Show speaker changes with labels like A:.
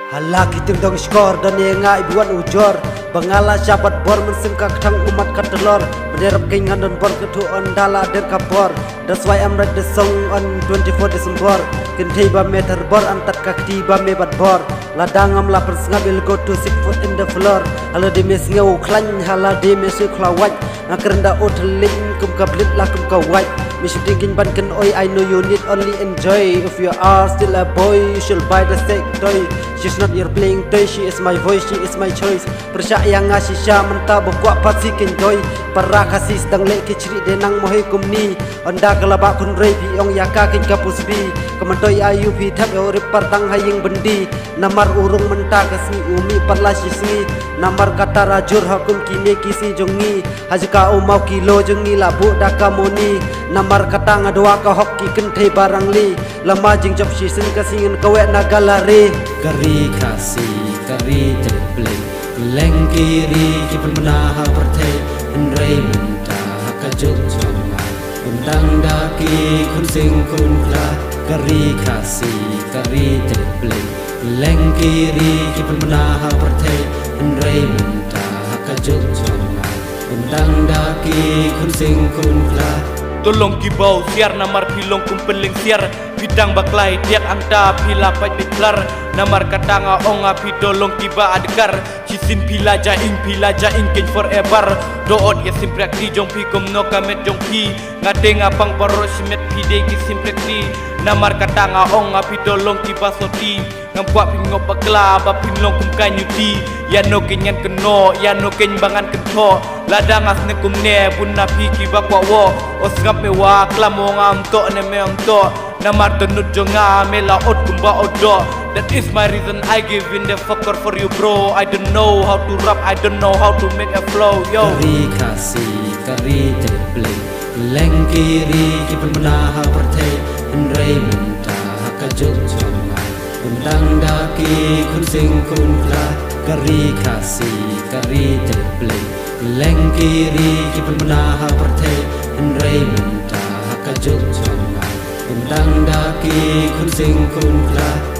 A: Halaki ting dong skor dan yenga ibuan ujor Bangala syabat bor mensengkak tang umat katelor Berderap kengan dan bor ketu on dala der kapor. That's why I'm write the song on 24 December. Kentei ba meter bor antat kakti ba mebat bor. Ladangam la persngabil go to 6 foot in the floor. Hala de mes ngau klan hala de mes klawaj. Ngakrenda oteling kum kablit la kum kawaj. Me should thinking ban can oi I know you need only enjoy. If you are still a boy you should buy the steak toy. She's not your playing toy, she is my voice, she is my choice. Percaya ngasih sya mentah bukuak pasti kenjoy. Para kasih sedang lek keciri denang mohai kumni. Onda kelabak kun rei piong yaka kin kapusbi. Kementoy ayu pi tap yo ripar tang haying bendi. Namar urung mentah kasih umi parlasi singi. Namar kata rajur hakum kini kisi jongi. Hajka umau kilo jongi labu dakamoni. Namar kata ngadua ka hoki kentei barang li. Lama jing job si sin kasingin kawek nagalari.
B: Kari kasih, kari terplay Leng kiri kipan menaha pertai Henry mentah kajuk congai Undang daki kun sing kun kla Kari kasih, kari terplay Leng kiri kipan menaha pertai Henry mentah kajuk congai Undang daki kun sing kun kla
C: Tolong kibau siar namar pilong kumpeling siar bidang baklai tiak angta pila patiklar namar katanga onga pidolong kiba adkar cisin pila jaing ken forever doot ya simprek di jong pi kom no kamet jong pi ngadeng apang poros met pide ki simprek di namar katanga onga pidolong kiba soti ngampuak pingop bakla ba pilong kum kanyuti ya no kenyan keno ya no ken bangan kento ladang as ne kum ne bunna pi kiba kwa wo osngap me wa klamo ngam to ne me am to namar tenut jonga mela ot kumba odo. That is my reason I give in the fucker for you bro. I don't know how to rap, I don't know how to make a flow yo.
B: Kari kasih, kari terplay Leng kiri kipan menaha pertai Henry mentah kajuk congai Undang daki kun sing kun kla Kari kasih, kari terplay Leng kiri kipan menaha pertai Henry mentah kajuk congai Undang daki kun sing kun kla